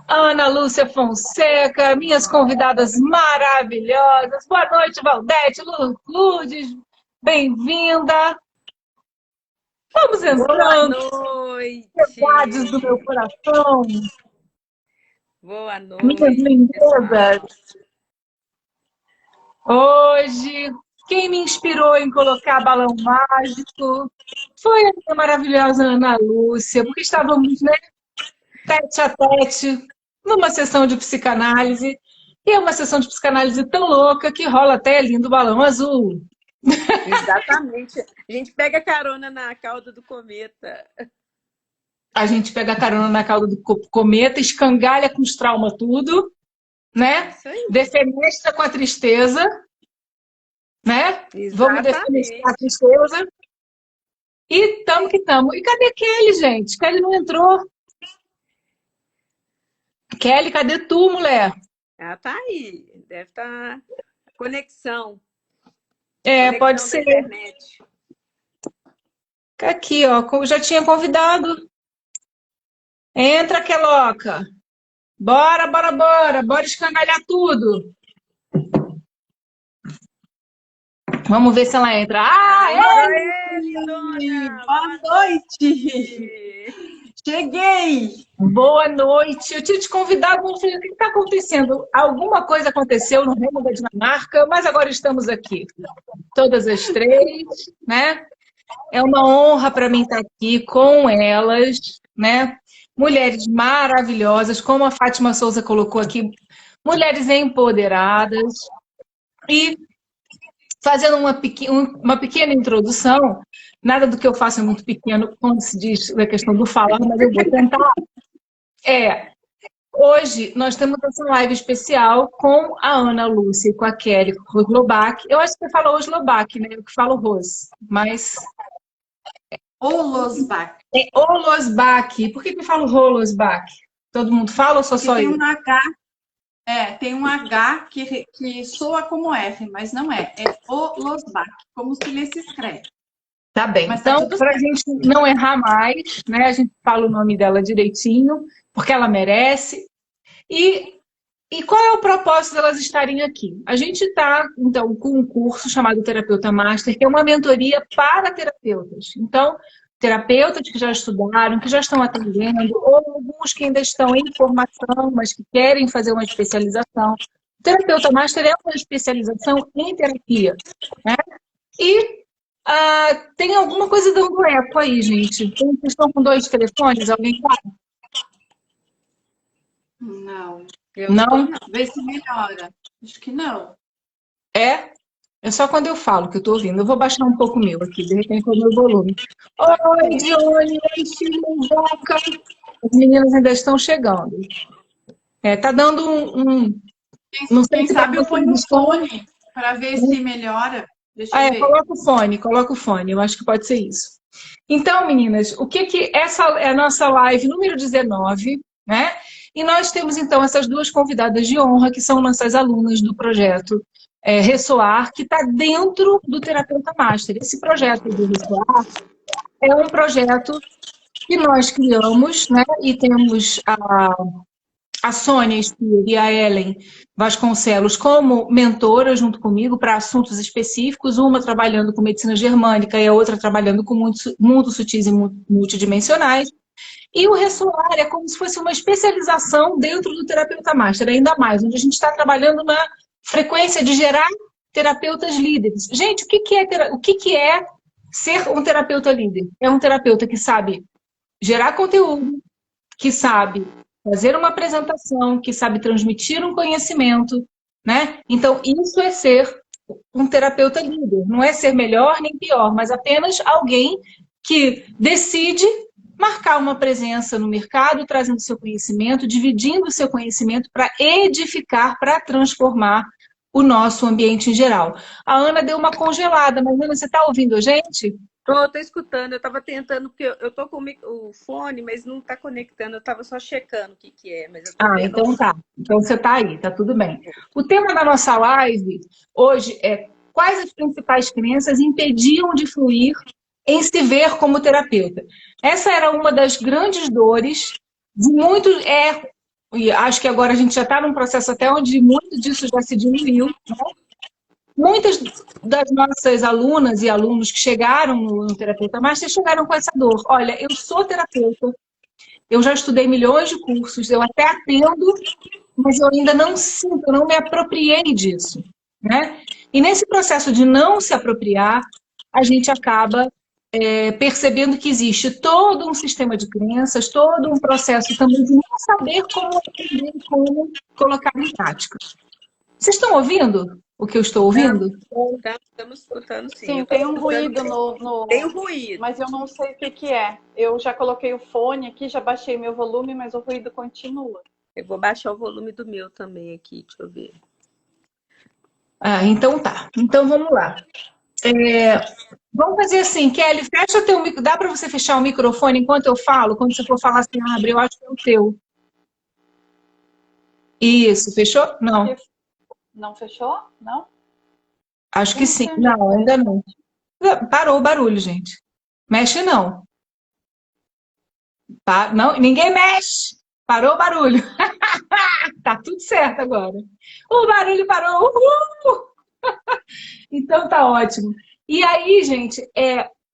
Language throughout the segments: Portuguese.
Ana Lúcia Fonseca, minhas convidadas maravilhosas. Boa noite, Valdete, Lourdes, bem-vinda. Vamos Boa entrando. noite. Saudades do meu coração. Boa Minhas noite, lindezas. pessoal. Hoje, quem me inspirou em colocar balão mágico foi a minha maravilhosa Ana Lúcia, porque estávamos, né, tete a tete, numa sessão de psicanálise, e é uma sessão de psicanálise tão louca que rola até lindo balão azul. Exatamente. A gente pega carona na cauda do cometa. A gente pega carona na cauda do cometa, escangalha com os traumas tudo, né? Isso aí. Defenestra com a tristeza, né? Exatamente. Vamos defenestrar a tristeza. E tamo que tamo. E cadê Kelly, gente? Kelly não entrou. Kelly, cadê tu, mulher? Ela tá aí. Deve estar conexão. É, Conexão pode da ser. internet. Aqui, ó, já tinha convidado. Entra, Keloca. Bora, bora, bora. Bora escangalhar tudo. Vamos ver se ela entra. Lindona! Boa noite! Cheguei! Boa noite. Eu tinha te convidado, mas eu falei, o que está acontecendo? Alguma coisa aconteceu no Reino da Dinamarca, mas agora estamos aqui. Todas as três, né? É uma honra para mim estar aqui com elas, né? Mulheres maravilhosas, como a Fátima Souza colocou aqui, mulheres empoderadas. E fazendo uma pequena introdução, nada do que eu faço é muito pequeno, quando se diz a questão do falar, mas eu vou tentar. Hoje nós temos essa live especial com a Ana Lúcia e com a Kelly Roslobach. Eu acho que você fala Roslobach, né? Eu que falo Ros, mas... Olosbach. É Olosbach. Por que eu falo Rolosbach? Todo mundo fala ou só Tem eu? um H, tem um H que soa como F, mas não é. É Olosbach, como se se escreve. Tá bem. Mas então, para a gente não errar mais, né? A gente fala o nome dela direitinho, porque ela merece. E qual é o propósito delas estarem aqui? A gente está, então, com um curso chamado Terapeuta Master, que é uma mentoria para terapeutas. Então, terapeutas que já estudaram, que já estão atendendo, ou alguns que ainda estão em formação, mas que querem fazer uma especialização. O Terapeuta Master é uma especialização em terapia, né? E tem alguma coisa dando eco aí, gente. Vocês estão com 2 telefones? Alguém sabe? Não. Não? Vê se melhora. Acho que não. É só quando eu falo que eu tô ouvindo. Eu vou baixar um pouco o meu aqui, de repente é o meu volume. Oi, Dione, oi, Chimuboca. As meninas ainda estão chegando. Tá dando não sei Quem se sabe eu ponho no estão... fone para ver se melhora. Deixa eu ver. Coloca o fone, eu acho que pode ser isso. Então, meninas, essa é a nossa live número 19, né? E nós temos, então, essas 2 convidadas de honra, que são nossas alunas do projeto Ressoar, que está dentro do Terapeuta Master. Esse projeto do Ressoar é um projeto que nós criamos, né? E temos a Sônia Stier e a Ellen Vasconcelos como mentoras junto comigo para assuntos específicos, uma trabalhando com medicina germânica e a outra trabalhando com mundos sutis e multidimensionais. E o Ressoar é como se fosse uma especialização dentro do Terapeuta Master, ainda mais, onde a gente está trabalhando na frequência de gerar terapeutas líderes. Gente, o que é ser um terapeuta líder? É um terapeuta que sabe gerar conteúdo, que sabe fazer uma apresentação, que sabe transmitir um conhecimento, né? Então, isso é ser um terapeuta líder. Não é ser melhor nem pior, mas apenas alguém que decide marcar uma presença no mercado, trazendo seu conhecimento, dividindo seu conhecimento para edificar, para transformar o nosso ambiente em geral. A Ana deu uma congelada, mas Ana, você está ouvindo a gente? Tô escutando. Eu estava tentando, porque eu tô com o fone, mas não está conectando. Eu estava só checando o que é. Mas eu tô vendo. Então tá. Então você está aí, tá tudo bem. O tema da nossa live hoje é quais as principais crenças impediam de fluir em se ver como terapeuta. Essa era uma das grandes dores de muitos, e acho que agora a gente já está num processo até onde muito disso já se diminuiu, né? Muitas das nossas alunas e alunos que chegaram no Terapeuta Master chegaram com essa dor. Olha, eu sou terapeuta, eu já estudei milhões de cursos, eu até atendo, mas eu ainda não sinto, eu não me apropriei disso, né? E nesse processo de não se apropriar, a gente acaba percebendo que existe todo um sistema de crenças, todo um processo também de não saber como aprender, como colocar em prática. Vocês estão ouvindo o que eu estou ouvindo? Estamos escutando, sim. Sim, tem um ruído no... Tem um ruído. Mas eu não sei o que é. Eu já coloquei o fone aqui, já baixei meu volume, mas o ruído continua. Eu vou baixar o volume do meu também aqui, deixa eu ver. Ah, então tá. Então vamos lá. Vamos fazer assim, Kelly, fecha teu microfone. Dá para você fechar o microfone enquanto eu falo? Quando você for falar assim, abre, eu acho que é o teu. Isso, fechou? Não. Não fechou? Não? Acho que sim. Não, ainda não. Parou o barulho, gente. Mexe não. Não, ninguém mexe. Parou o barulho. Tá tudo certo agora. O barulho parou. Uhul! Então tá ótimo. E aí, gente,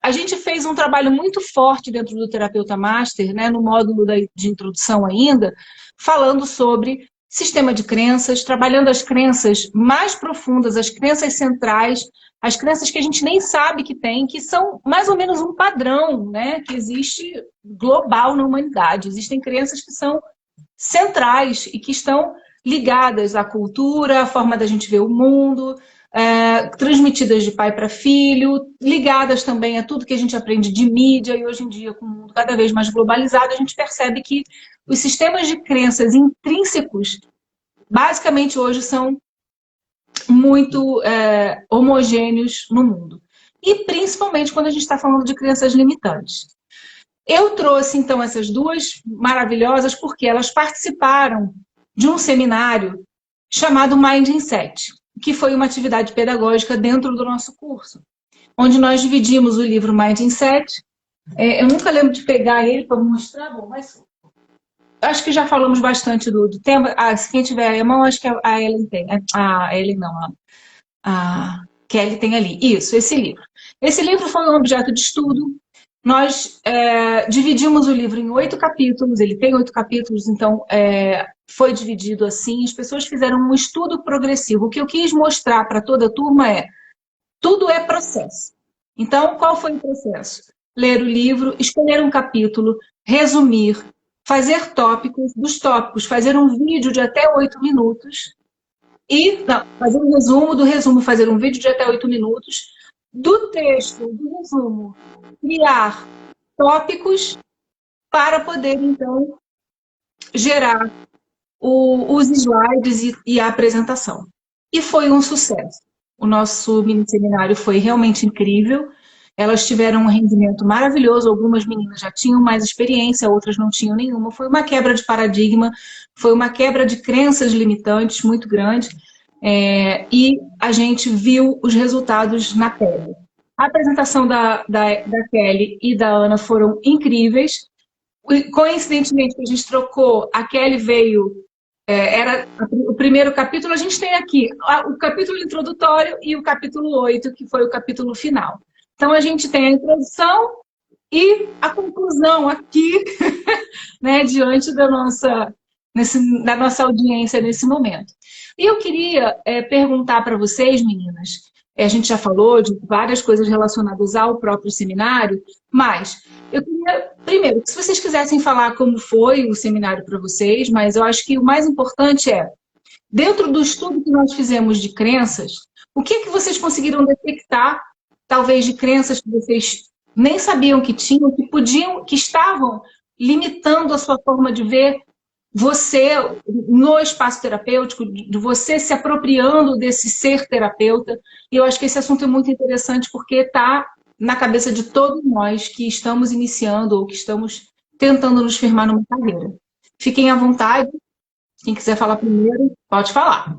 a gente fez um trabalho muito forte dentro do Terapeuta Master, né, no módulo de introdução ainda, falando sobre sistema de crenças, trabalhando as crenças mais profundas, as crenças centrais, as crenças que a gente nem sabe que tem, que são mais ou menos um padrão, né, que existe global na humanidade. Existem crenças que são centrais e que estão ligadas à cultura, à forma da gente ver o mundo, transmitidas de pai para filho, ligadas também a tudo que a gente aprende de mídia, e hoje em dia, com o mundo cada vez mais globalizado, a gente percebe que os sistemas de crenças intrínsecos, basicamente hoje, são muito homogêneos no mundo. E principalmente quando a gente está falando de crenças limitantes. Eu trouxe, então, essas duas maravilhosas porque elas participaram de um seminário chamado Mindset, que foi uma atividade pedagógica dentro do nosso curso, onde nós dividimos o livro Mindset. Eu nunca lembro de pegar ele para mostrar, bom, mas acho que já falamos bastante do tema. Se quem tiver a mão, acho que a Ellen tem. A Ellen não, a Kelly tem ali. Isso, esse livro. Esse livro foi um objeto de estudo. Nós dividimos o livro em 8 capítulos, ele tem 8 capítulos, então foi dividido assim. As pessoas fizeram um estudo progressivo. O que eu quis mostrar para toda a turma tudo é processo. Então, qual foi o processo? Ler o livro, escolher um capítulo, resumir, fazer tópicos, dos tópicos, fazer um vídeo de até 8 minutos, fazer um resumo, do resumo fazer um vídeo de até 8 minutos, do texto, do resumo, criar tópicos para poder, então, gerar os slides e a apresentação. E foi um sucesso. O nosso mini seminário foi realmente incrível. Elas tiveram um rendimento maravilhoso. Algumas meninas já tinham mais experiência, outras não tinham nenhuma. Foi uma quebra de paradigma, foi uma quebra de crenças limitantes muito grande. E a gente viu os resultados na pele. A apresentação da Kelly e da Ana foram incríveis. Coincidentemente, a gente trocou, a Kelly veio, era o primeiro capítulo, a gente tem aqui o capítulo introdutório e o capítulo 8, que foi o capítulo final. Então, a gente tem a introdução e a conclusão aqui, né, diante da nossa audiência nesse momento. E eu queria perguntar para vocês, meninas, a gente já falou de várias coisas relacionadas ao próprio seminário, mas eu queria, primeiro, se vocês quisessem falar como foi o seminário para vocês, mas eu acho que o mais importante dentro do estudo que nós fizemos de crenças, o que vocês conseguiram detectar, talvez, de crenças que vocês nem sabiam que tinham, que estavam limitando a sua forma de ver você no espaço terapêutico, de você se apropriando desse ser terapeuta. E eu acho que esse assunto é muito interessante porque está na cabeça de todos nós que estamos iniciando ou que estamos tentando nos firmar numa carreira. Fiquem à vontade. Quem quiser falar primeiro, pode falar.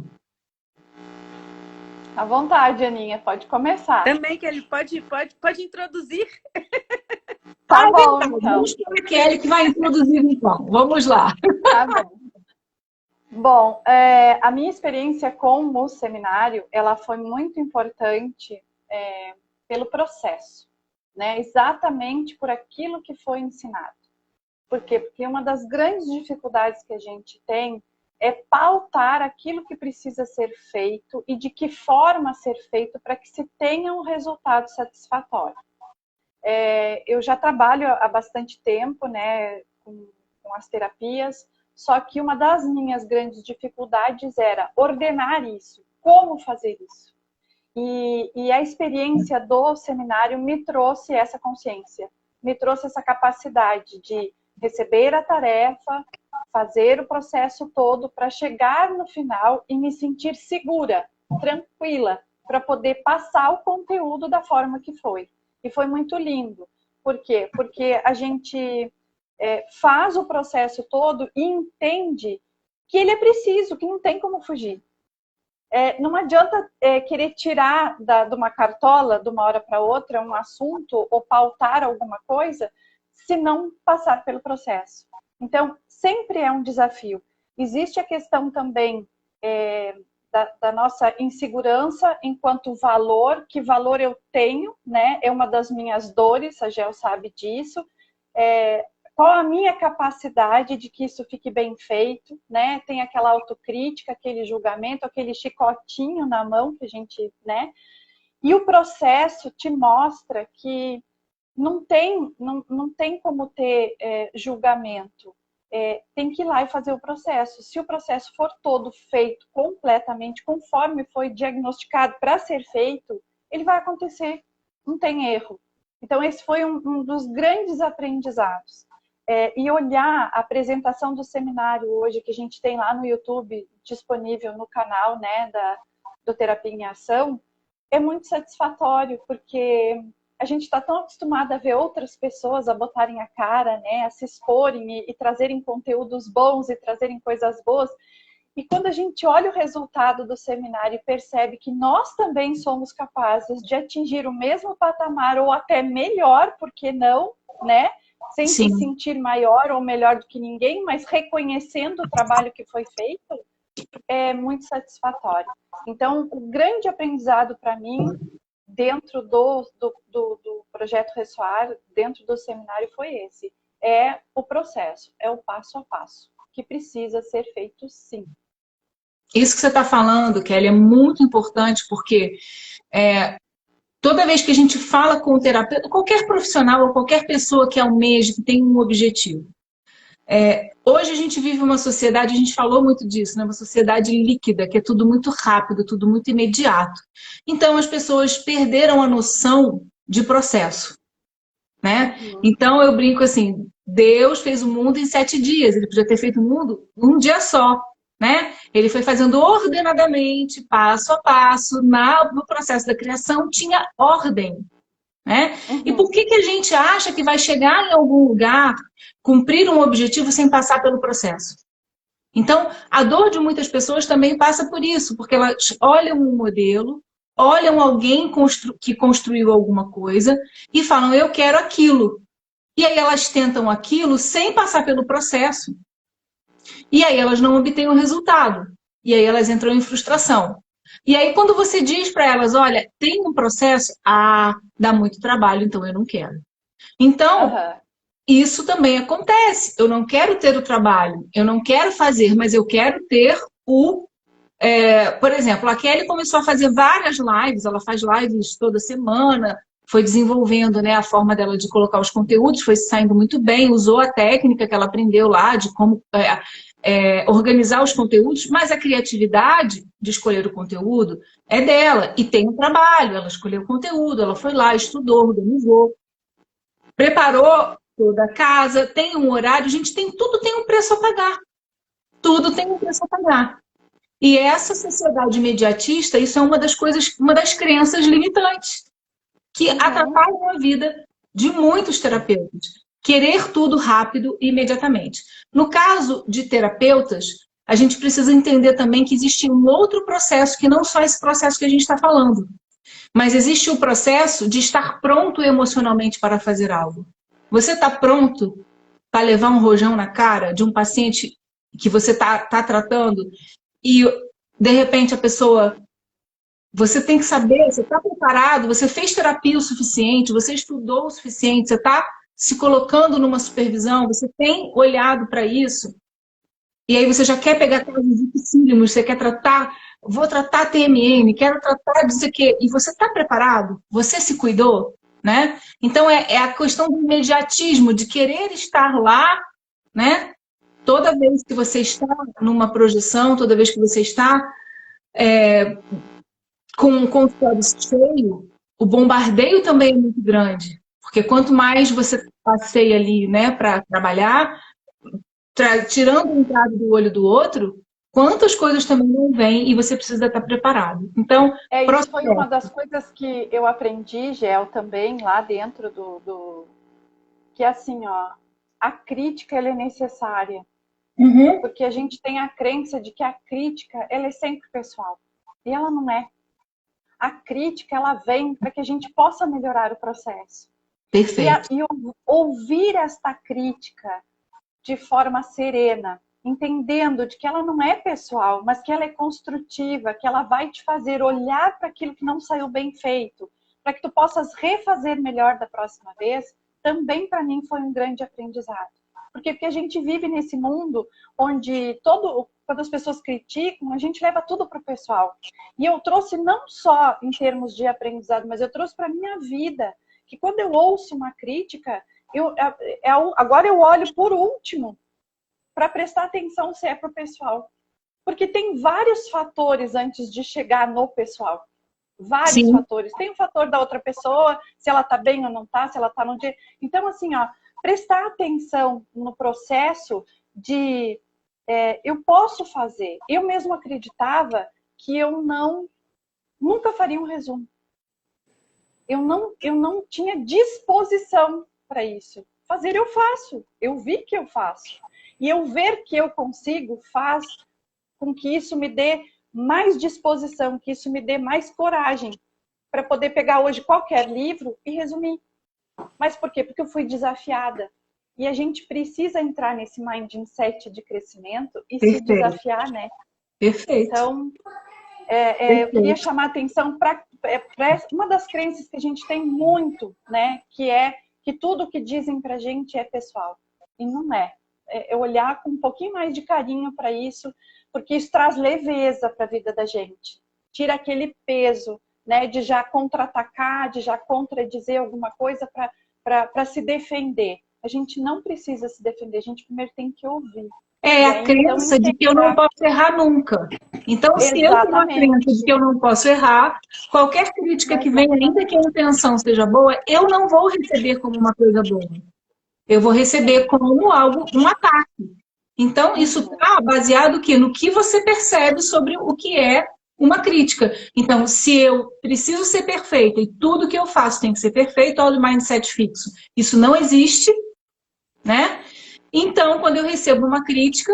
À vontade, Aninha, pode começar. Também, Kelly, pode introduzir. Tá bom, então. então. Vamos para a Kelly que vai introduzir, então. Vamos lá. Tá bom. Bom, a minha experiência com o seminário, ela foi muito importante pelo processo, né? Exatamente por aquilo que foi ensinado. Por quê? Porque uma das grandes dificuldades que a gente tem é pautar aquilo que precisa ser feito e de que forma ser feito para que se tenha um resultado satisfatório. Eu já trabalho há bastante tempo, né, com as terapias, só que uma das minhas grandes dificuldades era ordenar isso, como fazer isso. E a experiência do seminário me trouxe essa consciência, me trouxe essa capacidade de receber a tarefa, fazer o processo todo para chegar no final e me sentir segura, tranquila, para poder passar o conteúdo da forma que foi. E foi muito lindo. Por quê? Porque a gente faz o processo todo e entende que ele é preciso, que não tem como fugir. Não adianta querer tirar de uma cartola, de uma hora para outra, um assunto ou pautar alguma coisa, se não passar pelo processo. Então, sempre é um desafio. Existe a questão também da nossa insegurança enquanto valor, que valor eu tenho, né? É uma das minhas dores, a Gel sabe disso. Qual a minha capacidade de que isso fique bem feito, né? Tem aquela autocrítica, aquele julgamento, aquele chicotinho na mão que a gente, né? E o processo te mostra que não tem como ter julgamento. Tem que ir lá e fazer o processo. Se o processo for todo feito completamente conforme foi diagnosticado para ser feito, ele vai acontecer. Não tem erro. Então, esse foi um dos grandes aprendizados. E olhar a apresentação do seminário hoje, que a gente tem lá no YouTube, disponível no canal, né, do Terapia em Ação, é muito satisfatório, porque a gente está tão acostumado a ver outras pessoas a botarem a cara, né, a se exporem e trazerem conteúdos bons e trazerem coisas boas. E quando a gente olha o resultado do seminário e percebe que nós também somos capazes de atingir o mesmo patamar ou até melhor, por que não, né? Sem Sim. se sentir maior ou melhor do que ninguém, mas reconhecendo o trabalho que foi feito, é muito satisfatório. Então, o grande aprendizado para mim, dentro do projeto Ressoar, dentro do seminário, foi esse. É o processo, é o passo a passo, que precisa ser feito sim. Isso que você está falando, Kelly, é muito importante, porque toda vez que a gente fala com o terapeuta, qualquer profissional ou qualquer pessoa que almeja, que tem um objetivo. Hoje a gente vive uma sociedade, a gente falou muito disso, né? Uma sociedade líquida, que é tudo muito rápido, tudo muito imediato. Então as pessoas perderam a noção de processo, né? Então eu brinco assim, Deus fez o mundo em 7 dias, ele podia ter feito o mundo num dia só, né? Ele foi fazendo ordenadamente, passo a passo, no processo da criação tinha ordem, né? E por que a gente acha que vai chegar em algum lugar, cumprir um objetivo sem passar pelo processo? Então, a dor de muitas pessoas também passa por isso, porque elas olham um modelo, olham alguém que construiu alguma coisa e falam, eu quero aquilo. E aí elas tentam aquilo sem passar pelo processo. E aí elas não obtêm o resultado. E aí elas entram em frustração. E aí quando você diz para elas, olha, tem um processo, dá muito trabalho, então eu não quero. Então, isso também acontece. Eu não quero ter o trabalho, eu não quero fazer, mas eu quero ter por exemplo, a Kelly começou a fazer várias lives, ela faz lives toda semana, foi desenvolvendo, né, a forma dela de colocar os conteúdos, foi saindo muito bem, usou a técnica que ela aprendeu lá de como organizar os conteúdos, mas a criatividade de escolher o conteúdo é dela, e tem um trabalho, ela escolheu o conteúdo, ela foi lá, estudou, organizou, preparou toda a casa, tem um horário, gente, tudo tem um preço a pagar. Tudo tem um preço a pagar. E essa sociedade imediatista, isso é uma das coisas, uma das crenças limitantes que atrapalham a vida de muitos terapeutas. Querer tudo rápido e imediatamente. No caso de terapeutas, a gente precisa entender também que existe um outro processo, que não só esse processo que a gente está falando, mas existe o processo de estar pronto emocionalmente para fazer algo. Você está pronto para levar um rojão na cara de um paciente que você está tratando e, de repente, a pessoa... Você tem que saber, você está preparado, você fez terapia o suficiente, você estudou o suficiente, você está se colocando numa supervisão, você tem olhado para isso, e aí você já quer pegar casos dificílimos, você quer tratar, vou tratar TMN, quero tratar disso aqui, e você está preparado? Você se cuidou? Né? Então é a questão do imediatismo, de querer estar lá, né? Toda vez que você está numa projeção, toda vez que você está com um consultório cheio, o bombardeio também é muito grande. Porque quanto mais você passeia ali, né, para trabalhar, tirando um entrada do olho do outro, quantas coisas também não vêm e você precisa estar preparado. Então, isso foi uma das coisas que eu aprendi, Gel, também lá dentro que assim, ó, a crítica ela é necessária. Uhum. Porque a gente tem a crença de que a crítica ela é sempre pessoal. E ela não é. A crítica ela vem para que a gente possa melhorar o processo. Perfeito. E ouvir esta crítica de forma serena, entendendo de que ela não é pessoal, mas que ela é construtiva, que ela vai te fazer olhar para aquilo que não saiu bem feito, para que tu possas refazer melhor da próxima vez, também para mim foi um grande aprendizado. Porque a gente vive nesse mundo onde quando as pessoas criticam, a gente leva tudo para o pessoal. E eu trouxe não só em termos de aprendizado, mas eu trouxe para a minha vida, que quando eu ouço uma crítica, agora eu olho por último para prestar atenção se é para o pessoal. Porque tem vários fatores antes de chegar no pessoal. Vários Sim. fatores. Tem o fator da outra pessoa, se ela está bem ou não está, se ela está no dia. Então, assim, ó, prestar atenção no processo de eu posso fazer. Eu mesmo acreditava que eu nunca faria um resumo. Eu não tinha disposição para isso. Fazer eu faço. Eu vi que eu faço. E eu ver que eu consigo faz com que isso me dê mais disposição, que isso me dê mais coragem para poder pegar hoje qualquer livro e resumir. Mas por quê? Porque eu fui desafiada. E a gente precisa entrar nesse mindset de crescimento e Perfeito. se desafiar, né? Perfeito. Então, eu queria chamar a atenção para uma das crenças que a gente tem muito, né? Que é que tudo que dizem para a gente é pessoal. E não é. É olhar com um pouquinho mais de carinho para isso, porque isso traz leveza para a vida da gente. Tira aquele peso, né? De já contra-atacar, de já contradizer alguma coisa para se defender. A gente não precisa se defender, a gente primeiro tem que ouvir. A crença de que eu não posso errar nunca. Então, se eu tenho a crença de que eu não posso errar, qualquer crítica que venha, ainda que a intenção seja boa, eu não vou receber como uma coisa boa. Eu vou receber como algo, um ataque. Então, isso está baseado no que você percebe sobre o que é uma crítica. Então, se eu preciso ser perfeita e tudo que eu faço tem que ser perfeito, olha o mindset fixo. Isso não existe, né? Então, quando eu recebo uma crítica,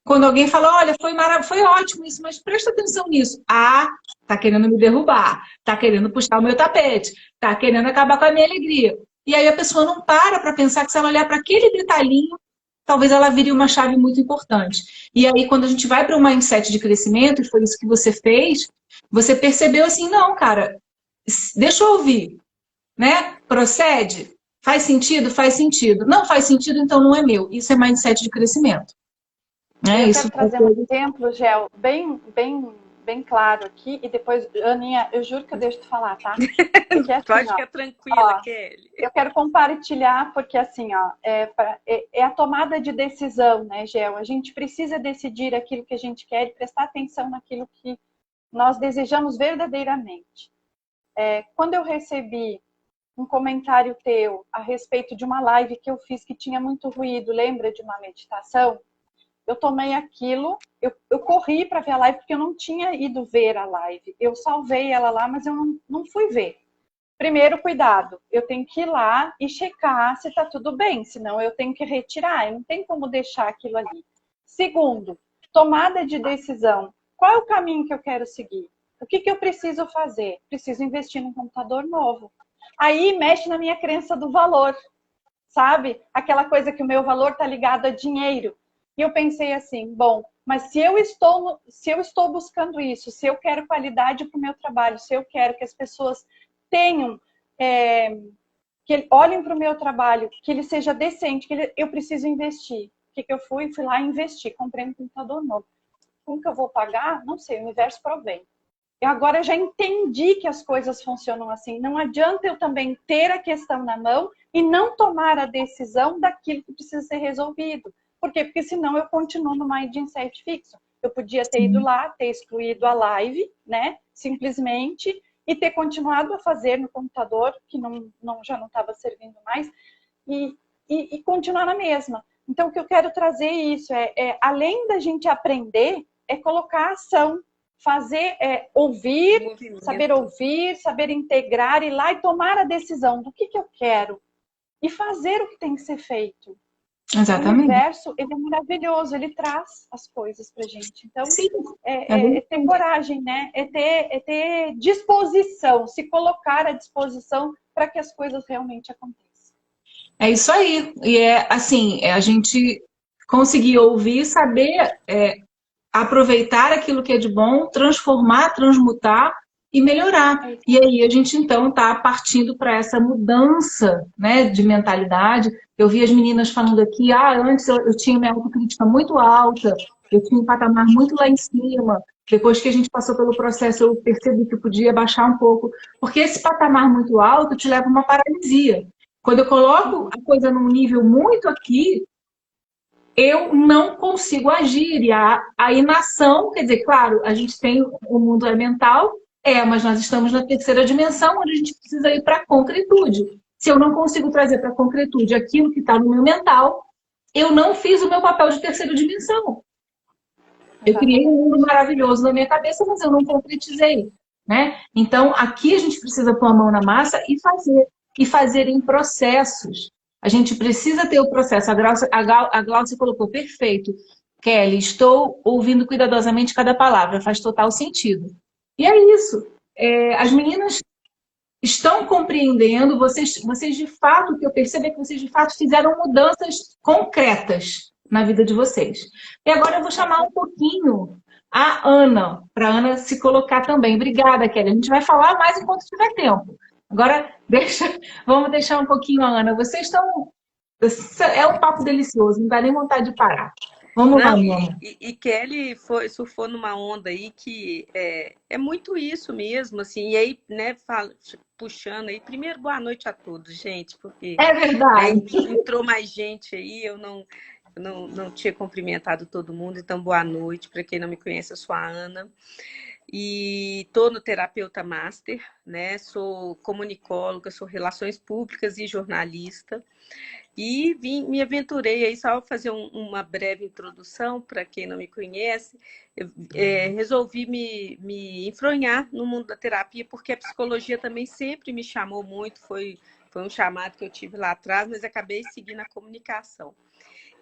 quando alguém fala, olha, foi ótimo isso, mas presta atenção nisso. Ah, tá querendo me derrubar, tá querendo puxar o meu tapete, tá querendo acabar com a minha alegria. E aí a pessoa não para pensar que se ela olhar para aquele detalhinho, talvez ela vire uma chave muito importante. E aí, quando a gente vai para um mindset de crescimento, e foi isso que você fez, você percebeu assim, não, cara, deixa eu ouvir, né? Procede. Faz sentido? Faz sentido. Não faz sentido, então não é meu. Isso é mindset de crescimento. Eu quero trazer um exemplo, Gel, bem claro aqui, e depois, Aninha, eu juro que eu deixo tu falar, tá? Porque, assim, pode ficar tranquila, Kelly. Eu quero compartilhar, porque assim, ó, é a tomada de decisão, né, Gel? A gente precisa decidir aquilo que a gente quer e prestar atenção naquilo que nós desejamos verdadeiramente. Quando eu recebi um comentário teu a respeito de uma live que eu fiz que tinha muito ruído, lembra de uma meditação? Eu tomei aquilo, eu corri para ver a live porque eu não tinha ido ver a live. Eu salvei ela lá, mas eu não fui ver. Primeiro, cuidado, eu tenho que ir lá e checar se está tudo bem, senão eu tenho que retirar, eu não tenho como deixar aquilo ali. Segundo, tomada de decisão. Qual é o caminho que eu quero seguir? O que eu preciso fazer? Preciso investir num computador novo. Aí mexe na minha crença do valor, sabe? Aquela coisa que o meu valor está ligado a dinheiro. E eu pensei assim, bom, mas se eu estou buscando isso, se eu quero qualidade para o meu trabalho, se eu quero que as pessoas tenham, que olhem para o meu trabalho, que ele seja decente, eu preciso investir. O que eu fui? Fui lá e investi, comprei um computador novo. Como que eu vou pagar? Não sei, o universo provém. E agora eu já entendi que as coisas funcionam assim. Não adianta eu também ter a questão na mão e não tomar a decisão daquilo que precisa ser resolvido. Por quê? Porque senão eu continuo no mindset fixo. Eu podia ter ido lá, ter excluído a live, né? Simplesmente, e ter continuado a fazer no computador, que já não estava servindo mais, e continuar na mesma. Então, o que eu quero trazer isso além da gente aprender, é colocar ação. Fazer, ouvir, saber integrar, ir lá e tomar a decisão do que eu quero e fazer o que tem que ser feito. Exatamente. O universo, ele é maravilhoso, ele traz as coisas pra gente. Então, Sim, é ter coragem, né? É ter disposição, se colocar à disposição para que as coisas realmente aconteçam. É isso aí. E é assim, a gente conseguir ouvir, saber aproveitar aquilo que é de bom, transformar, transmutar e melhorar. E aí a gente então está partindo para essa mudança, né, de mentalidade. Eu vi as meninas falando aqui, antes eu tinha minha autocrítica muito alta, eu tinha um patamar muito lá em cima. Depois que a gente passou pelo processo, eu percebi que eu podia baixar um pouco, porque esse patamar muito alto te leva a uma paralisia. Quando eu coloco a coisa num nível muito aqui, eu não consigo agir. E a inação, quer dizer, claro, a gente tem o mundo mental, mas nós estamos na terceira dimensão, onde a gente precisa ir para a concretude. Se eu não consigo trazer para a concretude aquilo que está no meu mental, eu não fiz o meu papel de terceira dimensão. Eu criei um mundo maravilhoso na minha cabeça, mas eu não concretizei, né? Então, aqui a gente precisa pôr a mão na massa e fazer em processos. A gente precisa ter o processo. A Glaucia colocou perfeito. Kelly, estou ouvindo cuidadosamente cada palavra, faz total sentido. E é isso. As meninas estão compreendendo, vocês de fato, o que eu percebo é que vocês de fato fizeram mudanças concretas na vida de vocês. E agora eu vou chamar um pouquinho a Ana, para a Ana se colocar também. Obrigada, Kelly. A gente vai falar mais enquanto tiver tempo. Agora, vamos deixar um pouquinho a Ana. Vocês estão... É um papo delicioso, não dá nem vontade de parar. Vamos lá, minha mãe. E Kelly surfou numa onda aí que é muito isso mesmo, assim, e aí, né, puxando aí, primeiro, boa noite a todos, gente, porque é verdade. Entrou mais gente aí, eu não tinha cumprimentado todo mundo, então boa noite, para quem não me conhece, eu sou a Ana, e estou no Terapeuta Master, né, sou comunicóloga, sou relações públicas e jornalista, e me aventurei aí, só fazer uma breve introdução para quem não me conhece. Eu, resolvi me enfronhar no mundo da terapia, porque a psicologia também sempre me chamou muito, foi um chamado que eu tive lá atrás, mas acabei seguindo a comunicação.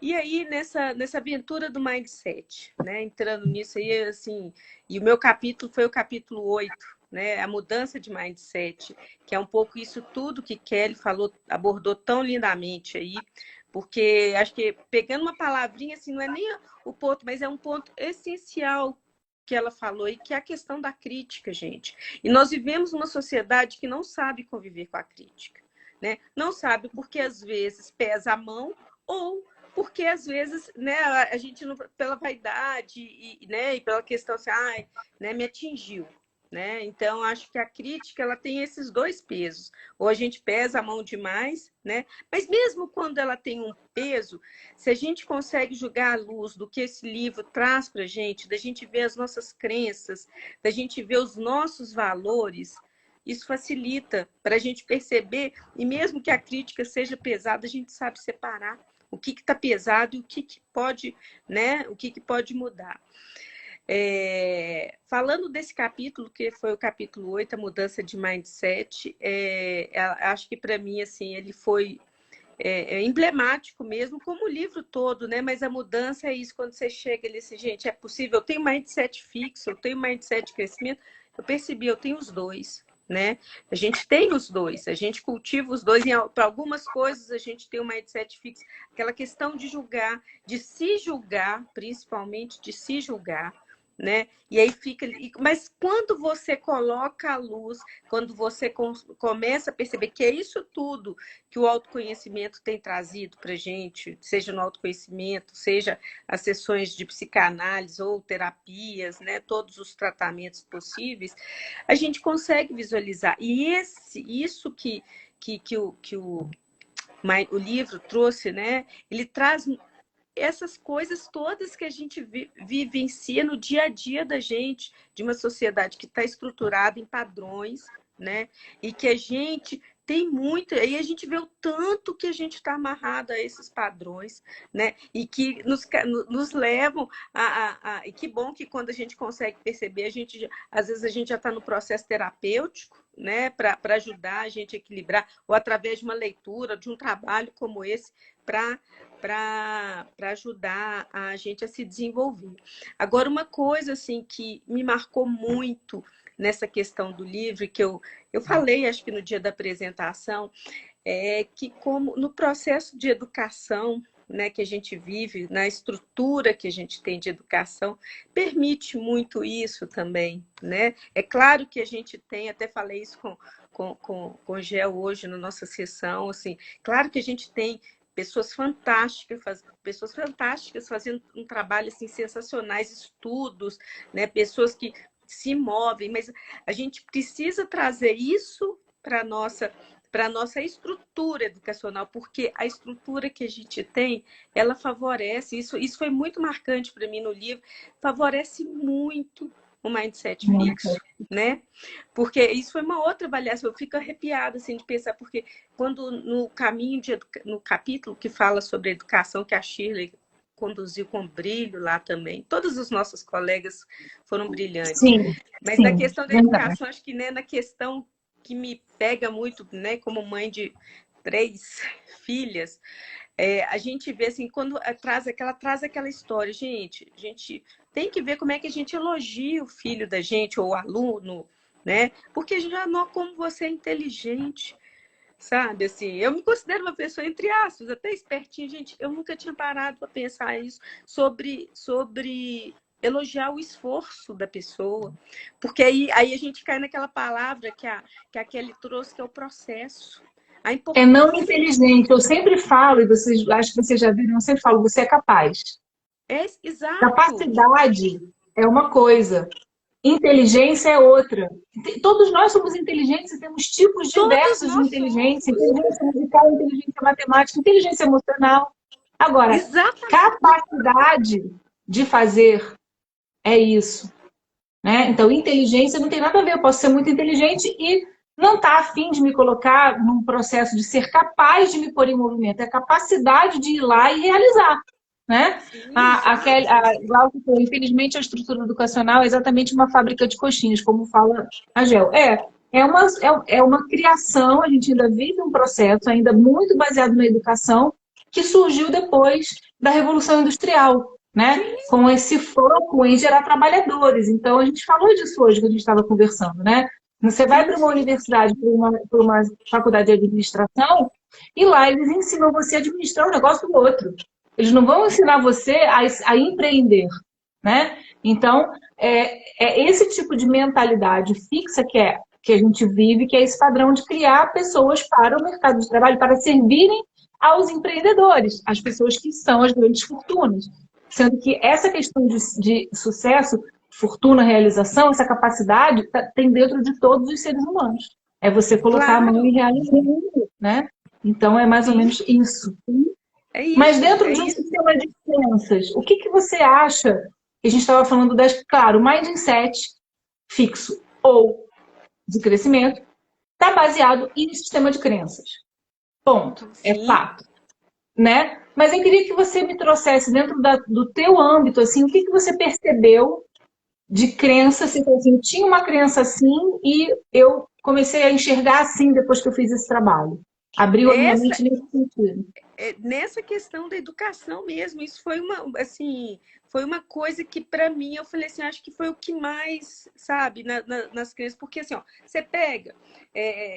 E aí, nessa aventura do mindset, né, entrando nisso aí, assim, e o meu capítulo foi o capítulo 8, né, a mudança de mindset, que é um pouco isso tudo que Kelly abordou tão lindamente aí, porque acho que pegando uma palavrinha, assim, não é nem o ponto, mas é um ponto essencial que ela falou e que é a questão da crítica, gente. E nós vivemos numa sociedade que não sabe conviver com a crítica, né? Não sabe porque às vezes pesa a mão ou porque às vezes, né, a gente não, pela vaidade né, e pela questão assim, né, me atingiu. Né? Então, acho que a crítica ela tem esses dois pesos. Ou a gente pesa a mão demais, né? Mas mesmo quando ela tem um peso, se a gente consegue jogar a luz do que esse livro traz para a gente, da gente ver as nossas crenças, da gente ver os nossos valores, isso facilita para a gente perceber, e mesmo que a crítica seja pesada, a gente sabe separar o que está pesado e o que pode, né? O que pode mudar. Falando desse capítulo, que foi o capítulo 8, a mudança de mindset, acho que para mim, assim, ele foi emblemático mesmo, como o livro todo, né? Mas a mudança é isso, quando você chega ali, assim, gente, é possível, eu tenho mindset fixo, eu tenho mindset de crescimento, eu percebi, eu tenho os dois, né? A gente tem os dois, a gente cultiva os dois, para algumas coisas a gente tem um mindset fixo, aquela questão de julgar, de se julgar, principalmente de se julgar, né? E aí fica. Mas quando você coloca a luz, quando você começa a perceber que é isso tudo que o autoconhecimento tem trazido para a gente, seja no autoconhecimento, seja as sessões de psicanálise ou terapias, né? Todos os tratamentos possíveis, a gente consegue visualizar. E isso que o livro trouxe, né? Ele traz essas coisas todas que a gente vivencia no dia a dia da gente, de uma sociedade que está estruturada em padrões, né? E que a gente tem muito, aí a gente vê o tanto que a gente está amarrado a esses padrões, né? E que nos levam e que bom que quando a gente consegue perceber, às vezes a gente já está no processo terapêutico, né? Para ajudar a gente a equilibrar, ou através de uma leitura, de um trabalho como esse, para ajudar a gente a se desenvolver. Agora, uma coisa assim que me marcou muito nessa questão do livro, que eu falei, acho que no dia da apresentação, é que como no processo de educação, né, que a gente vive, na estrutura que a gente tem de educação, permite muito isso também, né? É claro que a gente tem, até falei isso com o Gel hoje na nossa sessão, assim, claro que a gente tem pessoas fantásticas fazendo um trabalho assim, sensacionais, estudos, né? Pessoas que se movem, mas a gente precisa trazer isso para a nossa estrutura educacional, porque a estrutura que a gente tem, ela favorece, isso foi muito marcante para mim no livro, favorece muito o mindset fixo, né? Porque isso foi uma outra avaliação, eu fico arrepiada assim, de pensar, porque quando no capítulo que fala sobre a educação, que a Shirley conduziu com brilho lá também, todos os nossos colegas foram brilhantes. Sim, mas sim, na questão da educação, acho que, né, na questão que me pega muito, né, como mãe de 3 filhas, a gente vê assim, quando traz aquela história, gente, a gente tem que ver como é que a gente elogia o filho da gente, ou o aluno, né? Porque já não como você é inteligente, sabe? Assim, eu me considero uma pessoa, entre aspas, até espertinha, gente. Eu nunca tinha parado para pensar isso sobre elogiar o esforço da pessoa. Porque aí a gente cai naquela palavra que a Kelly trouxe, que é o processo. É não inteligente. Eu sempre falo, e vocês, acho que vocês já viram, eu sempre falo, você é capaz. Exato. Capacidade é uma coisa, inteligência é outra. Todos nós somos inteligentes e temos tipos diversos de inteligência. Inteligência musical, inteligência matemática, inteligência emocional. Agora, capacidade de fazer é isso, né? Então, inteligência não tem nada a ver. Eu posso ser muito inteligente e não estar a fim de me colocar num processo de ser capaz de me pôr em movimento. É a capacidade de ir lá e realizar, né? Glaucia falou, infelizmente, a estrutura educacional é exatamente uma fábrica de coxinhas, como fala a Gel. É uma criação, a gente ainda vive um processo ainda muito baseado na educação, que surgiu depois da Revolução Industrial, né? Com esse foco em gerar trabalhadores. Então, a gente falou disso hoje que a gente estava conversando, né? Você vai para uma universidade, para uma faculdade de administração, e lá eles ensinam você a administrar um negócio do outro. Eles não vão ensinar você a empreender, né? Então, é esse tipo de mentalidade fixa que a gente vive, que é esse padrão de criar pessoas para o mercado de trabalho, para servirem aos empreendedores, as pessoas que são as grandes fortunas. Sendo que essa questão de sucesso, fortuna, realização, essa capacidade tem dentro de todos os seres humanos. É você colocar a mão e realizar, né? Então, é mais ou menos isso. Mas dentro de um sistema de crenças, o que você acha? Que a gente estava falando claro, o mindset fixo ou de crescimento está baseado em sistema de crenças. Ponto. É fato. Né? Mas eu queria que você me trouxesse dentro do teu âmbito, assim, o que você percebeu de crença, assim, tinha uma crença assim e eu comecei a enxergar assim depois que eu fiz esse trabalho. Abriu a minha mente nesse sentido. Nessa questão da educação mesmo, isso foi assim, foi uma coisa que para mim, eu falei assim, acho que foi o que mais, sabe, nas crianças, porque assim, ó, você pega,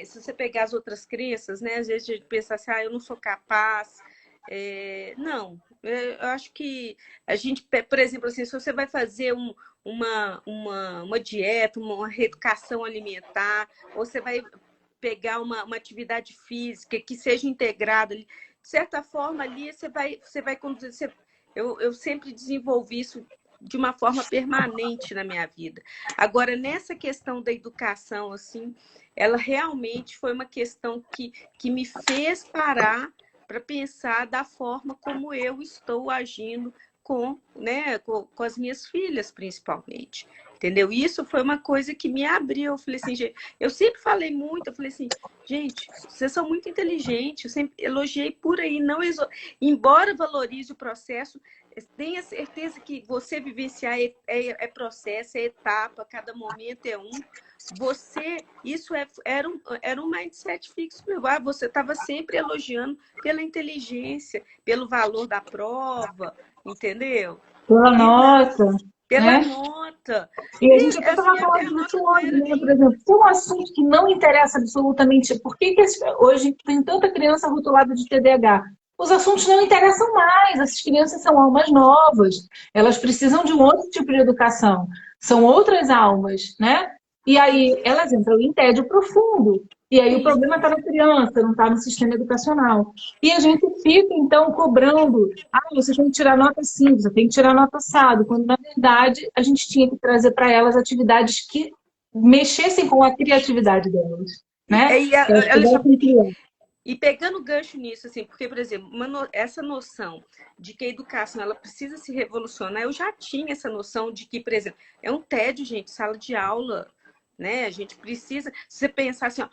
se você pegar as outras crenças, né, às vezes a gente pensa assim, eu não sou capaz, não, eu acho que a gente, por exemplo, assim, se você vai fazer uma dieta, uma reeducação alimentar, ou você vai pegar uma atividade física que seja integrada, de certa forma ali você vai conduzir. Eu sempre desenvolvi isso de uma forma permanente na minha vida. Agora, nessa questão da educação, assim, ela realmente foi uma questão que me fez parar para pensar da forma como eu estou agindo né, com as minhas filhas, principalmente. Entendeu? Isso foi uma coisa que me abriu. Eu falei assim, gente, eu sempre falei muito, eu falei assim, gente, vocês são muito inteligentes, eu sempre elogiei por aí, não embora valorize o processo, tenha certeza que você vivenciar é processo, é etapa, cada momento é um. Isso era um mindset fixo meu. Você estava sempre elogiando pela inteligência, pelo valor da prova, entendeu? Pela nota. Pela nota. E a gente até estava falando disso hoje, né? Por exemplo, se é um assunto que não interessa absolutamente, por que hoje tem tanta criança rotulada de TDAH? Os assuntos não interessam mais, essas crianças são almas novas, elas precisam de um outro tipo de educação, são outras almas, né? E aí elas entram em tédio profundo. E aí o problema está na criança, não está no sistema educacional. E a gente fica, então, cobrando, você tem que tirar nota 5, você tem que tirar nota assado, quando, na verdade, a gente tinha que trazer para elas atividades que mexessem com a criatividade delas. Né? E pegando gancho nisso, assim, porque, por exemplo, essa noção de que a educação ela precisa se revolucionar, eu já tinha essa noção de que, por exemplo, é um tédio, gente, sala de aula, né? A gente precisa, se você pensar assim, ó,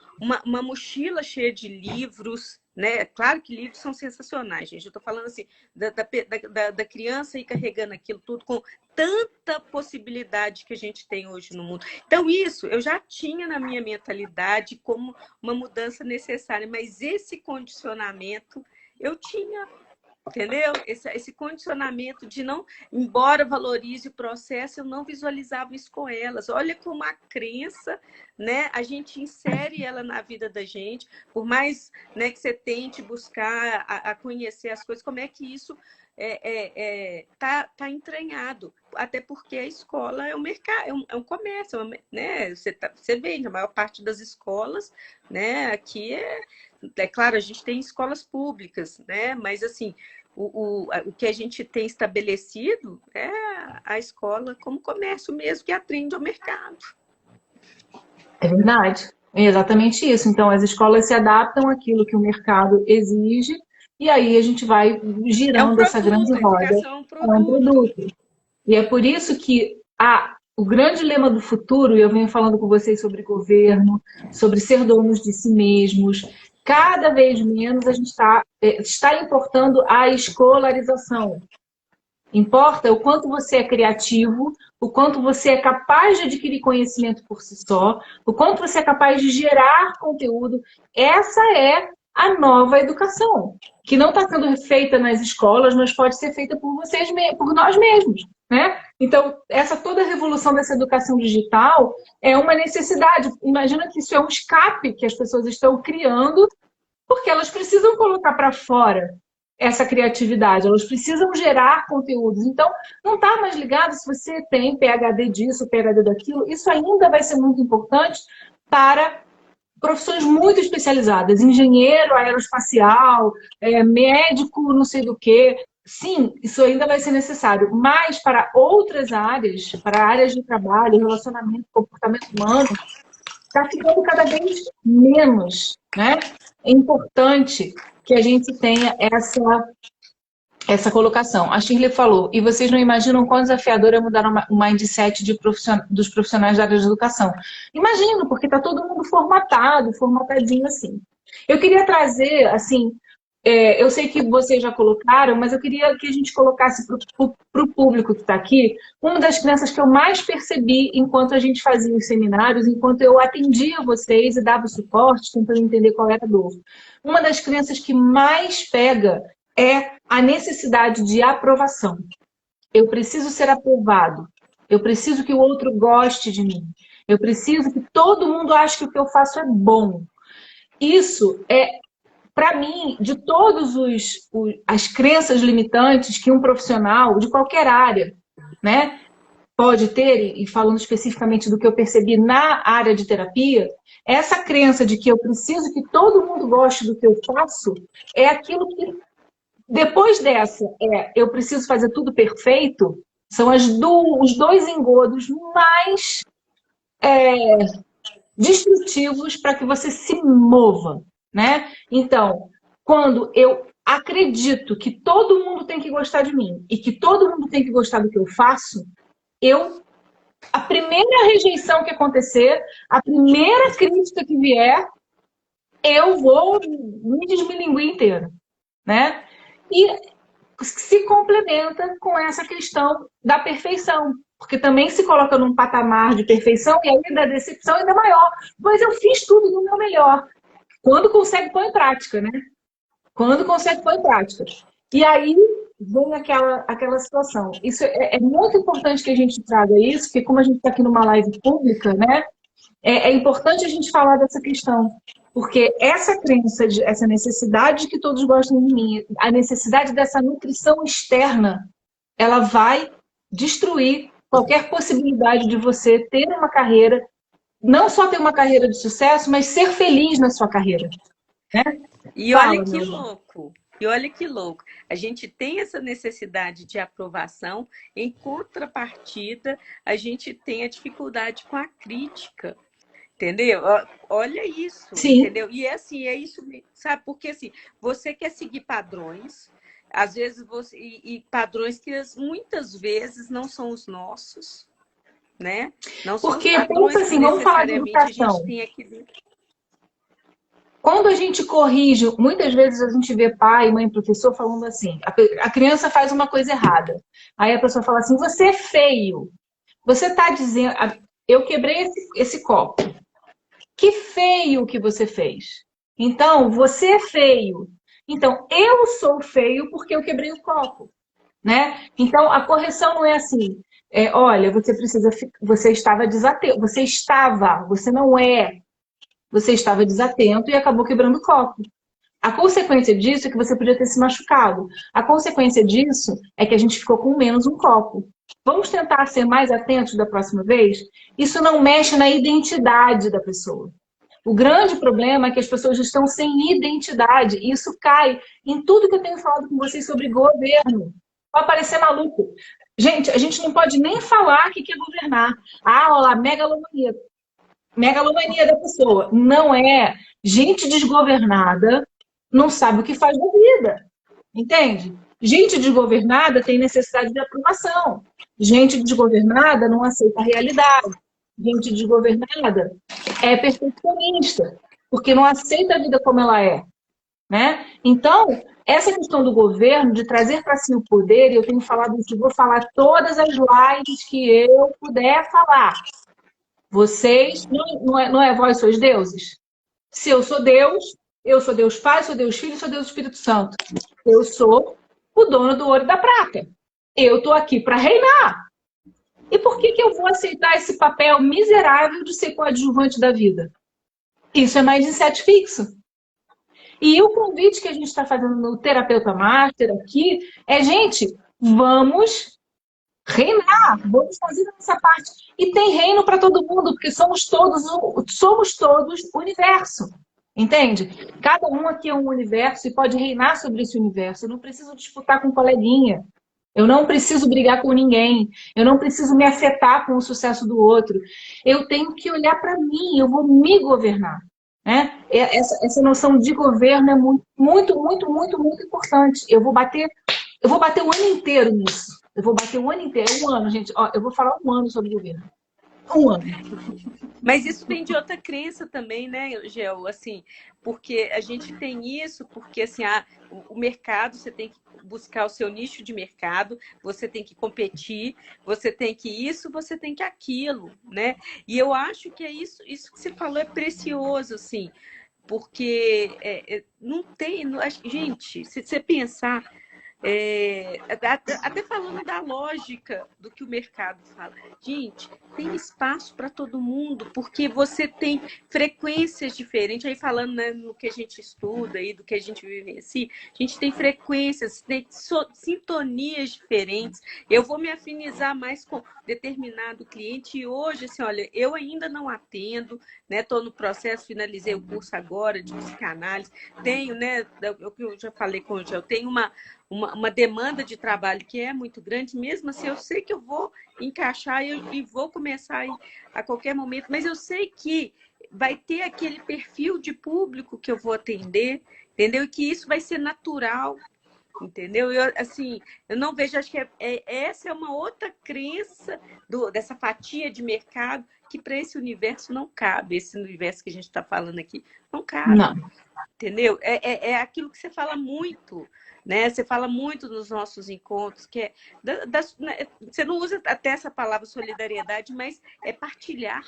uma mochila cheia de livros, né? Claro que livros são sensacionais, gente. Eu estou falando assim, da criança ir carregando aquilo tudo com tanta possibilidade que a gente tem hoje no mundo. Então, isso eu já tinha na minha mentalidade como uma mudança necessária, mas esse condicionamento eu tinha. Entendeu? Esse condicionamento de não, embora valorize o processo, eu não visualizava isso com elas. Olha como a crença, né? A gente insere ela na vida da gente, por mais, né, que você tente buscar a conhecer as coisas, como é que isso tá entranhado. Até porque a escola é um mercado, é um comércio, né? Você vende a maior parte das escolas, né? Aqui é claro, a gente tem escolas públicas, né? Mas assim, o que a gente tem estabelecido é a escola como comércio mesmo, que atende ao mercado. É verdade, é exatamente isso. Então, as escolas se adaptam àquilo que o mercado exige e aí a gente vai girando essa grande roda. É um produto. E é por isso que o grande lema do futuro, e eu venho falando com vocês sobre governo, sobre ser donos de si mesmos, cada vez menos a gente está importando a escolarização. Importa o quanto você é criativo, o quanto você é capaz de adquirir conhecimento por si só, o quanto você é capaz de gerar conteúdo. Essa é a nova educação, que não está sendo feita nas escolas, mas pode ser feita por nós mesmos. Né? Então, toda a revolução dessa educação digital é uma necessidade. Imagina que isso é um escape que as pessoas estão criando, porque elas precisam colocar para fora essa criatividade, elas precisam gerar conteúdos. Então, não está mais ligado se você tem PhD disso, PhD daquilo, isso ainda vai ser muito importante para profissões muito especializadas, engenheiro aeroespacial, médico não sei do que. Sim, isso ainda vai ser necessário, mas para outras áreas, para áreas de trabalho, relacionamento, comportamento humano, está ficando cada vez menos, né? É importante que a gente tenha essa colocação. A Shirley falou, e vocês não imaginam quão desafiador é mudar o mindset dos profissionais da área de educação. Imagino, porque está todo mundo formatadinho assim. Eu queria trazer, assim, eu sei que vocês já colocaram, mas eu queria que a gente colocasse para o público que está aqui, uma das crenças que eu mais percebi enquanto a gente fazia os seminários, enquanto eu atendia vocês e dava suporte, tentando entender qual era a dor. Uma das crenças que mais pega é a necessidade de aprovação. Eu preciso ser aprovado. Eu preciso que o outro goste de mim. Eu preciso que todo mundo ache que o que eu faço é bom. Isso é, para mim, de todas as crenças limitantes que um profissional de qualquer área, né, pode ter, e falando especificamente do que eu percebi na área de terapia, essa crença de que eu preciso que todo mundo goste do que eu faço é aquilo que, depois dessa, eu preciso fazer tudo perfeito, são os dois engodos mais destrutivos para que você se mova, né? Então, quando eu acredito que todo mundo tem que gostar de mim e que todo mundo tem que gostar do que eu faço, a primeira rejeição que acontecer, a primeira crítica que vier, eu vou me desmilinguir inteiro, né? E se complementa com essa questão da perfeição, porque também se coloca num patamar de perfeição e aí da decepção ainda maior, pois eu fiz tudo no meu melhor. Quando consegue pôr em prática, né? Quando consegue pôr em prática. E aí vem aquela situação. Isso é muito importante que a gente traga isso, porque como a gente está aqui numa live pública, né? É importante a gente falar dessa questão. Porque essa crença, essa necessidade de que todos gostem de mim, a necessidade dessa nutrição externa, ela vai destruir qualquer possibilidade de você ter uma carreira, não só ter uma carreira de sucesso, mas ser feliz na sua carreira. Né? E olha que louco. E olha que louco. A gente tem essa necessidade de aprovação, em contrapartida, a gente tem a dificuldade com a crítica. Entendeu? Olha isso, Sim. Entendeu? E é assim, é isso, sabe? Porque assim, você quer seguir padrões, às vezes e padrões que muitas vezes não são os nossos, né? Não são porque, os padrões pensa assim, vamos falar de educação. a gente tem aqui dentro. Quando a gente corrige, muitas vezes a gente vê pai, mãe, professor falando assim, a criança faz uma coisa errada. Aí a pessoa fala assim, você é feio. Você está dizendo, eu quebrei esse copo. Que feio que você fez. Então, você é feio. Então, eu sou feio porque eu quebrei o copo. Né? Então, a correção não é assim. Olha, você estava desatento. Você não é. Você estava desatento e acabou quebrando o copo. A consequência disso é que você podia ter se machucado. A consequência disso é que a gente ficou com menos um copo. Vamos tentar ser mais atentos da próxima vez? Isso não mexe na identidade da pessoa. O grande problema é que as pessoas estão sem identidade. E isso cai em tudo que eu tenho falado com vocês sobre governo. Vai parecer maluco. Gente, a gente não pode nem falar que quer governar. Olha lá, megalomania. Megalomania da pessoa. Não é. Gente desgovernada não sabe o que faz da vida. Entende? Gente desgovernada tem necessidade de aprovação. Gente desgovernada não aceita a realidade. Gente desgovernada é perfeccionista, porque não aceita a vida como ela é. Né? Então, essa questão do governo, de trazer para si o poder, e eu tenho falado isso, vou falar todas as lives que eu puder falar. Vocês, não é vós sois deuses? Se eu sou Deus Pai, sou Deus Filho, sou Deus Espírito Santo. Eu sou o dono do ouro e da prata. Eu estou aqui para reinar. E por que eu vou aceitar esse papel miserável de ser coadjuvante da vida? Isso é mais de sete fixo. E o convite que a gente está fazendo no Terapeuta Master aqui é, gente, vamos reinar, vamos fazer essa parte. E tem reino para todo mundo, porque somos todos universo. Entende? Cada um aqui é um universo e pode reinar sobre esse universo. Eu não preciso disputar com um coleguinha. Eu não preciso brigar com ninguém. Eu não preciso me afetar com o sucesso do outro. Eu tenho que olhar para mim, eu vou me governar. Né? Essa noção de governo é muito importante. Eu vou bater o ano inteiro nisso. Eu vou bater o ano inteiro, um ano, gente. Eu vou falar um ano sobre governo. Um ano. Mas isso vem de outra crença também, né, Gel? Assim, porque a gente tem isso, porque assim, o mercado, você tem que buscar o seu nicho de mercado, você tem que competir, você tem que isso, você tem que aquilo, né? E eu acho que é isso que você falou é precioso, assim, porque não tem, gente, se você pensar até falando da lógica do que o mercado fala. Gente, tem espaço para todo mundo, porque você tem frequências diferentes. Aí falando, né, no que a gente estuda e do que a gente vivencia, a gente tem frequências, tem sintonias diferentes. Eu vou me afinizar mais com determinado cliente e hoje, assim, olha, eu ainda não atendo, né? Estou no processo, finalizei o curso agora de psicanálise, tenho, né? Eu já falei com o Gel, tenho uma demanda de trabalho que é muito grande, mesmo assim eu sei que eu vou encaixar e vou começar a qualquer momento, mas eu sei que vai ter aquele perfil de público que eu vou atender, entendeu? E que isso vai ser natural, entendeu? Assim, eu não vejo, acho que essa é uma outra crença dessa fatia de mercado que para esse universo não cabe, esse universo que a gente está falando aqui, não cabe. Não. Entendeu? É aquilo que você fala muito, né? Você fala muito nos nossos encontros, que você não usa até essa palavra solidariedade, mas é partilhar,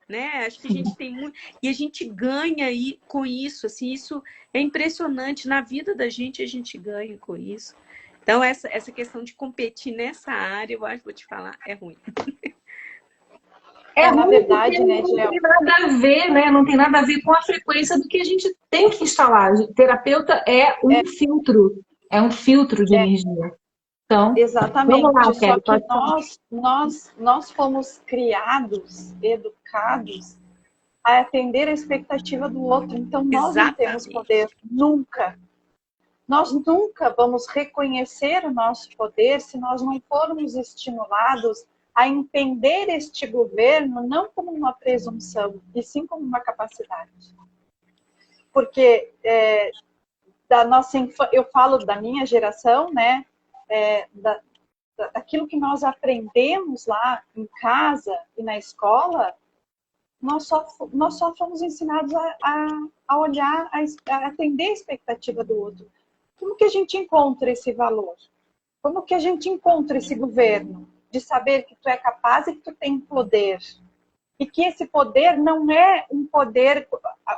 né? Acho que a gente tem muito e a gente ganha aí com isso, assim, isso é impressionante na vida da gente, a gente ganha com isso. Então essa questão de competir nessa área, eu acho, vou te falar, é ruim. É na ruim verdade, porque né, não Gel? tem nada a ver, né? Não tem nada a ver com a frequência do que a gente tem que instalar. O terapeuta é um filtro, é um filtro de energia. Então, vamos lá, Exatamente. Só Kelly, que pode falar. nós fomos criados, educados a atender a expectativa do outro. Então, nós não temos Exatamente. poder nunca. Nós nunca vamos reconhecer o nosso poder se nós não formos estimulados a entender este governo não como uma presunção, e sim como uma capacidade. Porque eu falo da minha geração, né? Daquilo que nós aprendemos lá em casa e na escola, nós só fomos ensinados a olhar, a atender a expectativa do outro. Como que a gente encontra esse valor? Como que a gente encontra esse governo de saber que tu é capaz e que tu tem poder? E que esse poder não é um poder...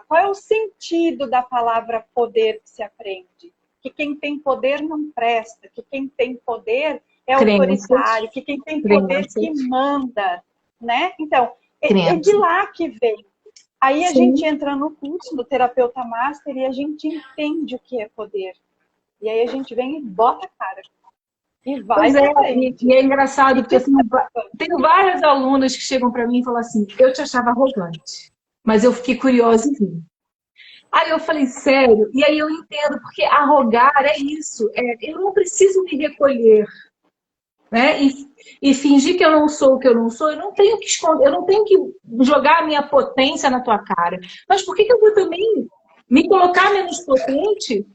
Qual é o sentido da palavra poder que se aprende? Que quem tem poder não presta, que quem tem poder é autoritário, que quem tem poder que manda, né? Então, é de lá que vem. Aí a gente entra no curso do Terapeuta Master e a gente entende o que é poder. E aí a gente vem e bota a cara. E vai pra frente. E é engraçado, porque assim, tenho várias alunas que chegam para mim e falam assim, eu te achava arrogante, mas eu fiquei curiosa e vim. Aí eu falei, sério? E aí eu entendo, porque arrogar é isso. Eu não preciso me recolher, né? E fingir que eu não sou o que eu não sou, eu não tenho que esconder, eu não tenho que jogar a minha potência na tua cara. Mas por que eu vou também me colocar menos potente?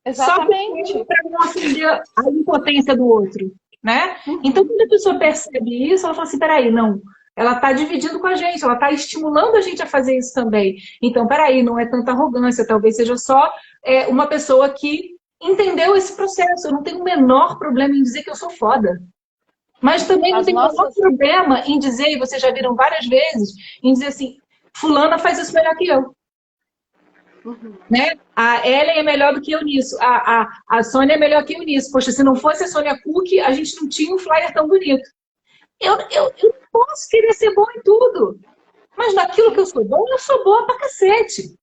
Exatamente. Só para não ofender a impotência do outro, né? Então, quando a pessoa percebe isso, ela fala assim, peraí, não, ela está dividindo com a gente, ela está estimulando a gente a fazer isso também. Então, peraí, não é tanta arrogância, talvez seja só uma pessoa que entendeu esse processo. Eu não tenho o menor problema em dizer que eu sou foda. Mas também não tenho o menor problema em dizer, e vocês já viram várias vezes, em dizer assim, fulana faz isso melhor que eu. Né? A Ellen é melhor do que eu nisso. A Sônia é melhor que eu nisso. Poxa, se não fosse a Sônia Cook, a gente não tinha um flyer tão bonito. Eu posso querer ser bom em tudo. Mas naquilo que eu sou boa pra cacete.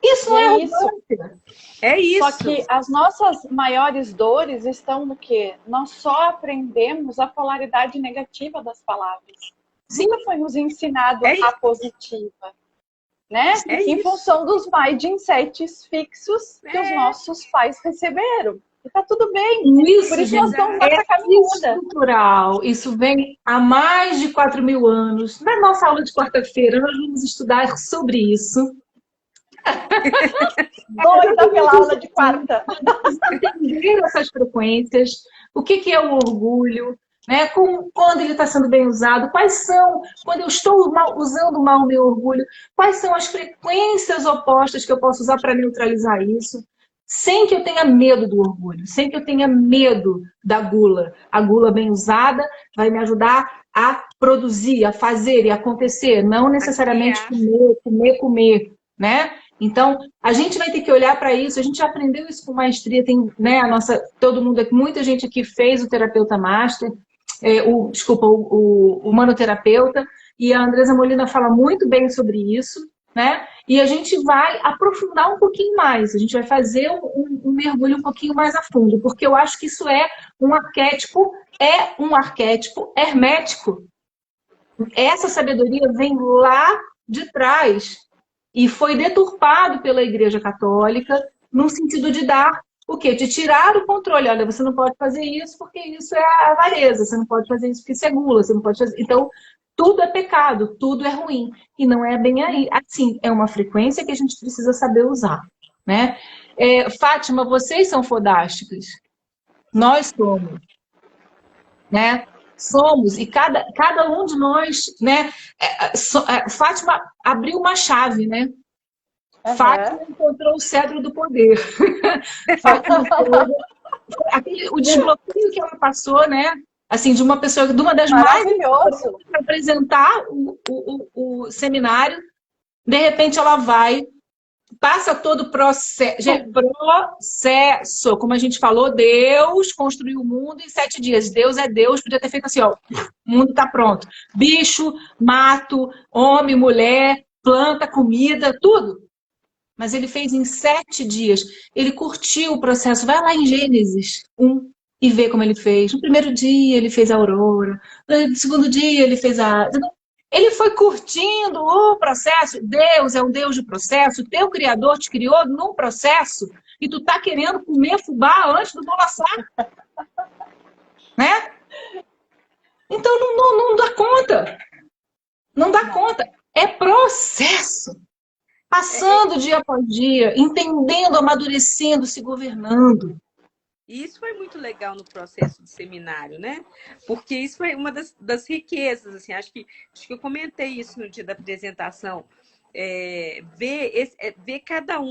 Isso não é isso. É isso. Só que as nossas maiores dores estão no quê? Nós só aprendemos a polaridade negativa das palavras. Nunca foi nos ensinado a positiva. Né? Em função dos mindsets fixos que os nossos pais receberam. E tá tudo bem. Isso, por isso nós estamos nessa caminhada. Cultural. Isso vem há mais de 4.000 anos. Na nossa aula de quarta-feira, nós vamos estudar sobre isso. Doida pela aula de quarta. Entender essas frequências, o que é o orgulho, né? Quando ele está sendo bem usado, quais são, quando eu estou usando mal o meu orgulho, quais são as frequências opostas que eu posso usar para neutralizar isso, sem que eu tenha medo do orgulho, sem que eu tenha medo da gula. A gula bem usada vai me ajudar a produzir, a fazer e acontecer, não necessariamente comer, né? Então, a gente vai ter que olhar para isso, a gente já aprendeu isso com maestria, tem, né, todo mundo aqui, muita gente aqui fez o terapeuta master, o manoterapeuta, e a Andresa Molina fala muito bem sobre isso, né? E a gente vai aprofundar um pouquinho mais, a gente vai fazer um mergulho um pouquinho mais a fundo, porque eu acho que isso é um arquétipo hermético. Essa sabedoria vem lá de trás e foi deturpado pela Igreja Católica no sentido de dar o quê? De tirar o controle. Olha, você não pode fazer isso porque isso é avareza, você não pode fazer isso porque isso é gula, você não pode fazer... Então, tudo é pecado, tudo é ruim. E não é bem aí. Assim, é uma frequência que a gente precisa saber usar, né? Fátima, vocês são fodásticas. Nós somos, né? Somos, e cada um de nós, né? Fátima abriu uma chave, né? Uhum. Fátima encontrou o cedro do poder. Fátima, o desbloqueio que ela passou, né? Assim, de uma pessoa, de uma das mais para apresentar o seminário, de repente ela vai, passa todo o processo, como a gente falou, Deus construiu o mundo em 7 dias. Deus é Deus, podia ter feito assim, ó, o mundo está pronto. Bicho, mato, homem, mulher, planta, comida, tudo. Mas ele fez em 7 dias. Ele curtiu o processo. Vai lá em Gênesis 1 e vê como ele fez. No primeiro dia ele fez a aurora. No segundo dia ele fez a... Ele foi curtindo o processo. Deus é um Deus de processo. O teu Criador te criou num processo e tu tá querendo comer fubá antes do bolo assar. Né? Então não dá conta. Não dá conta. É processo. Passando dia após dia, entendendo, amadurecendo, se governando. E isso foi muito legal no processo do seminário, né? Porque isso foi uma das riquezas, assim, acho que eu comentei isso no dia da apresentação. Ver cada um